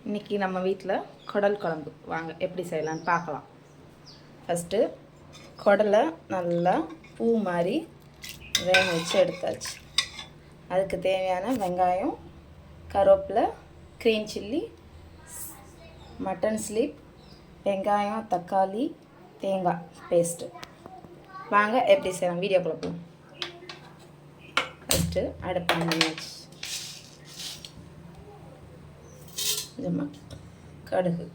இன்றைக்கி நம்ம வீட்டில் குடல் குழம்பு வாங்க எப்படி செய்யலான்னு பார்க்கலாம். ஃபஸ்ட்டு குடலை நல்லா பூ மாதிரி வேக வச்சு எடுத்தாச்சு. அதுக்கு தேவையான வெங்காயம், கருவேப்பிலை, க்ரீன் சில்லி, மட்டன் ஸ்லீப், வெங்காயம், தக்காளி, தேங்காய் பேஸ்ட்டு. வாங்க எப்படி செய்யலாம் வீடியோக்குள்ள போகலாம். ஃபஸ்ட்டு அடுப்பு பண்ணியாச்சு. கொஞ்சமாக கடுகு,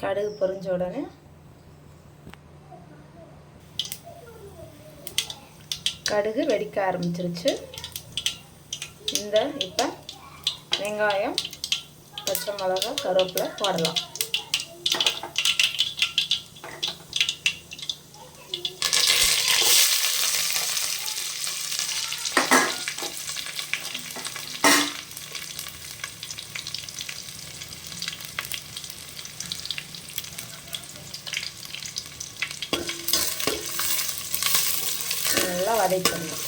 கடுகு பொரிஞ்ச உடனே கடுகு வெடிக்க ஆரம்பிச்சிருச்சு. இப்போ வெங்காயம், பச்சை மிளகாய், கருவேப்பிலை போடலாம். நல்லா வதக்கணும்.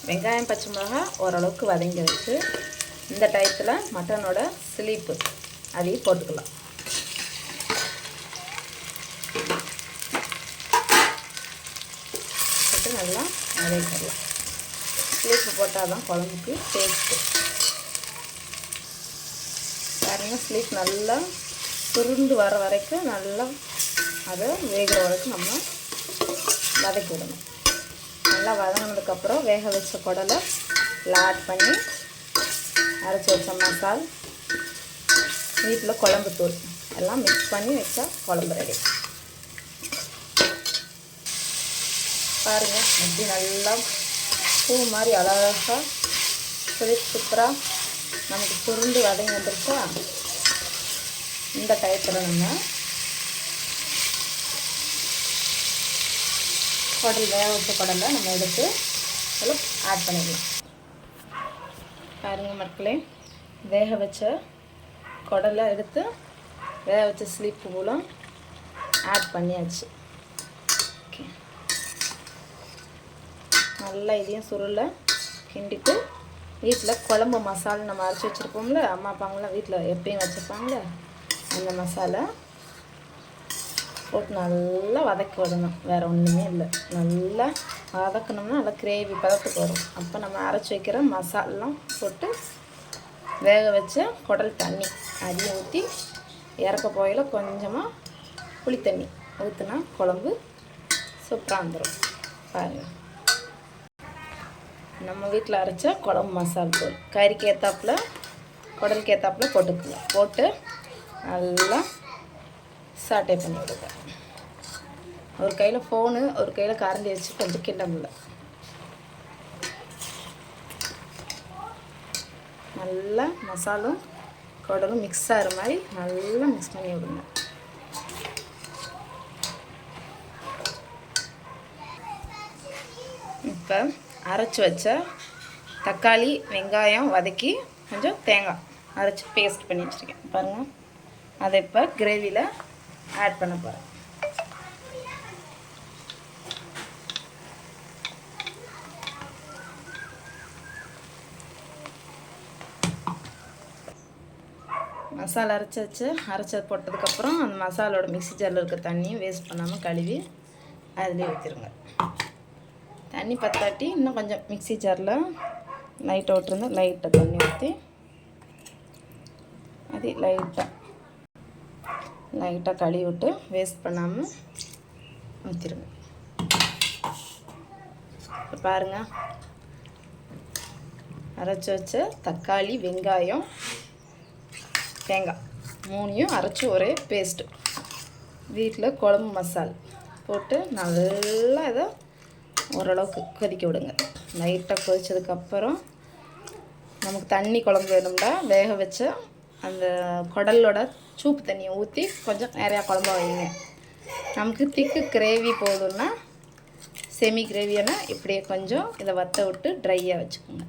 வெங்காயம், பச்சை மிளகாய் ஓரளவுக்கு வதங்கிடுச்சு. இந்த டயத்தில் மட்டனோட ஸ்லீப்பு அதையும் போட்டுக்கலாம். போட்டு நல்லா வதக்கிடலாம். ஸ்லீப்பு போட்டால் தான் குழம்புக்கு டேஸ்ட்டு. பாருங்கள், ஸ்லீப் நல்லா சுருண்டு வர வரைக்கும் நல்லா அதை வேகிற வரைக்கும் நம்ம வதக்கி விடணும். நல்லா வதங்கினதுக்கப்புறம் வேக வச்ச குடலை ஆட் பண்ணி அரைச்சி வச்ச மசால், வீட்டில் குழம்பு தூள் எல்லாம் மிக்ஸ் பண்ணி வச்சா குழம்பு ரெடி. பாருங்கள், எப்படி நல்லா பூ மாதிரி அழகாக சூப்பராக நமக்கு சுருண்டு வதங்கி வந்துருச்சா. இந்த டயத்தில் நம்ம குடல் வேக வச்ச குடலை நம்ம எடுத்து அதில் ஆட் பண்ணிடலாம். பாருங்கள் மக்களே, வேக வச்ச குடலை எடுத்து வேக வச்ச ஸ்லீப்பு மூலம் ஆட் பண்ணியாச்சு. ஓகே, நல்லா இதையும் சுருளை கிண்டிட்டு வீட்டில் குழம்பு மசாலா நம்ம அரைச்சி வச்சுருப்போம்ல, அம்மா அப்பாங்களாம் வீட்டில் எப்பயும் வச்சுருப்பாங்களே, அந்த மசாலா போட்டு நல்லா வதக்கி விடணும். வேறு ஒன்றுமே இல்லை. நல்லா வதக்கணும்னா நல்லா கிரேவி பதத்துக்கு வரும். அப்போ நம்ம அரைச்சி வைக்கிற மசாலாம் போட்டு வேக வச்ச குடல் தண்ணி அதையும் ஊற்றி இறக்க போயில் கொஞ்சமாக புளி தண்ணி ஊற்றினா குழம்பு சூப்பராக வந்துடும். பாருங்கள், நம்ம வீட்டில் அரைச்ச குழம்பு மசால் தூள் கறிக்கு ஏற்றாப்புல குடலுக்கு ஏற்றாப்புல போட்டுக்கலாம். போட்டு நல்லா சாட்டை பண்ணி விடுங்க. ஒரு கையில் ஃபோனு, ஒரு கையில் கரண்டி வச்சு கொஞ்சம் கிண்ட முடியல. நல்லா மசாலும் குடலும் மிக்ஸ் ஆகிற மாதிரி நல்லா மிக்ஸ் பண்ணி விடுங்க. இப்போ அரைச்சி வச்ச தக்காளி, வெங்காயம் வதக்கி கொஞ்சம் தேங்காய் அரைச்சி பேஸ்ட் பண்ணி வச்சுருக்கேன். பாருங்கள், அதை இப்போ கிரேவியில் ஆட் பண்ண போகிறேன். மசாலா அரைச்சது போட்டதுக்கப்புறம் அந்த மசாலோட மிக்ஸி ஜாரில் இருக்க தண்ணியும் வேஸ்ட் பண்ணாமல் கழுவி அதிலே ஊற்றிடுங்க. தண்ணி பத்தாட்டி இன்னும் கொஞ்சம் மிக்ஸி ஜாரில் லைட்டாக விட்டுருந்து லைட்டாக தண்ணி ஊற்றி அது லைட்டாக கழுவி விட்டு வேஸ்ட் பண்ணாமல் ஊற்றிடுங்க. இப்போ பாருங்கள், அரைச்சி வச்ச தக்காளி, வெங்காயம், தேங்காய் மூணையும் அரைச்சி ஒரே பேஸ்ட்டு வீட்டில் குழம்பு மசால் போட்டு நல்லா இதை ஓரளவுக்கு கொதிக்க விடுங்க. லைட்டாக கொதித்ததுக்கப்புறம் நமக்கு தண்ணி குழம்பு வேணும்னா வேக வச்ச அந்த குடலோட சூப்பு தண்ணியை ஊற்றி கொஞ்சம் நிறையா குழம்பா வைங்க. நமக்கு திக்கு கிரேவி போதும்னா செமி கிரேவியானா இப்படியே கொஞ்சம் இதை வற்ற விட்டு ட்ரையாக வச்சுக்கோங்க.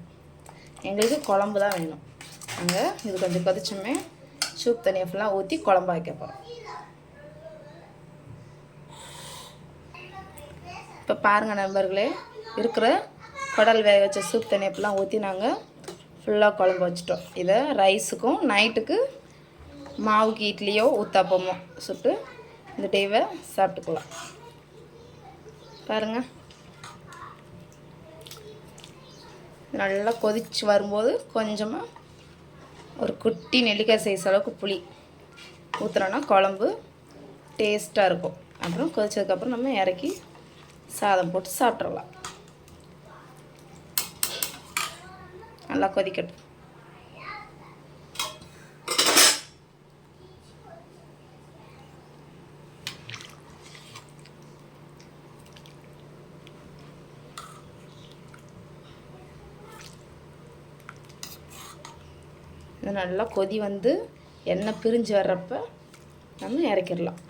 எங்களுக்கு குழம்பு தான் வேணும். நாங்கள் இது கொஞ்சம் கொதிச்சுமே சூப் தண்ணியை ஃபுல்லாக ஊற்றி குழம்பு வைக்க போகிறோம். இப்போ பாருங்கள் நண்பர்களே, இருக்கிற குடல் வேக வச்ச சூப் தண்ணியை ஃபுல்லாக ஊற்றி நாங்கள் ஃபுல்லாக குழம்பு வச்சிட்டோம். இதை ரைஸுக்கும் நைட்டுக்கு மாவுக்கு இட்லியோ ஊத்தாப்பமோ சுட்டு இந்த டேவை சாப்பிட்டுக்கலாம். பாருங்கள், நல்லா கொதித்து வரும்போது கொஞ்சமாக ஒரு குட்டி நெல்லிக்காய் சைஸ் அளவுக்கு புளி ஊற்றுறோன்னா குழம்பு டேஸ்ட்டாக இருக்கும். அப்புறம் கொதிச்சதுக்கப்புறம் நம்ம இறக்கி சாதம் போட்டு சாப்பிட்றலாம். நல்லா கொதிக்கட்டும். இது நல்லா கொதி வந்து எண்ணெய் பிரிஞ்சு வர்றப்ப நம்ம இறக்கிடலாம்.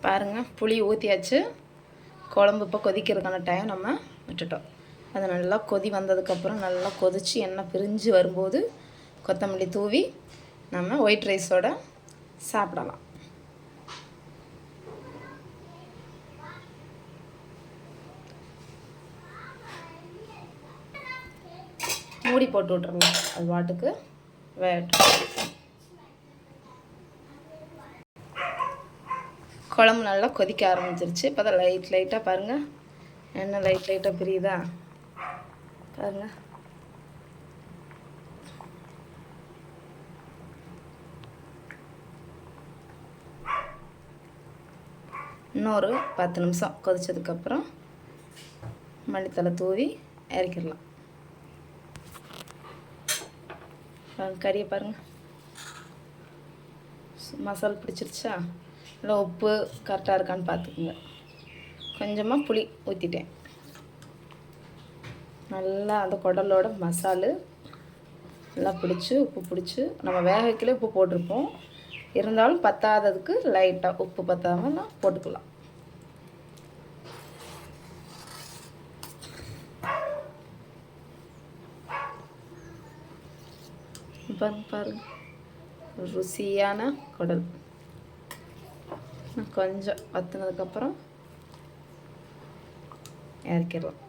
பாருங்கள், புளி ஊற்றியாச்சு. குழம்பு இப்போ கொதிக்கிறதுக்கான டைம் நம்ம விட்டுட்டோம். அது நல்லா கொதி வந்ததுக்கப்புறம் நல்லா கொதித்து எண்ணெய் பிரிஞ்சு வரும்போது கொத்தமல்லி தூவி நம்ம ஒயிட் ரைஸோடு சாப்பிடலாம். மூடி போட்டு விட்றலாம், அது பாட்டுக்கு வேகட்டும். குழம்பு நல்லா கொதிக்க ஆரம்பிச்சிருச்சு. இப்போ தான் லைட்டாக பாருங்கள், எண்ணெய் லைட்டாக பிரியுதா பாருங்கள். இன்னொரு 10 நிமிஷம் கொதிச்சதுக்கப்புறம் மல்லித்தலை தூவி இறக்கிடலாம். கறியை பாருங்கள், மசாலா பிடிச்சிருச்சா? இல்லை உப்பு கரெக்டாக இருக்கான்னு பார்த்துக்குங்க. கொஞ்சமாக புளி ஊற்றிட்டேன். நல்லா அந்த குடலோட மசாலு நல்லா பிடிச்சி உப்பு பிடிச்சி, நம்ம வேக வைக்கல உப்பு போட்டிருப்போம், இருந்தாலும் பத்தாததுக்கு லைட்டாக உப்பு பத்தாமல் போட்டுக்கலாம். பாருங்க, ருசியான குடல் கொஞ்சம் வற்றினதுக்கப்புறம் இறக்கிடலாம்.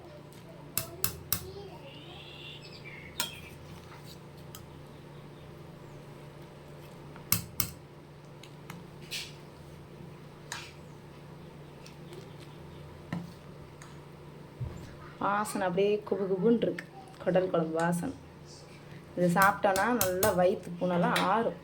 வாசனை அப்படியே குபுன்னு இருக்குது, குடல் குழம்பு வாசனை. இது சாப்பிட்டோன்னா நல்லா வயிற்று புண்ணெல்லாம் ஆறும்.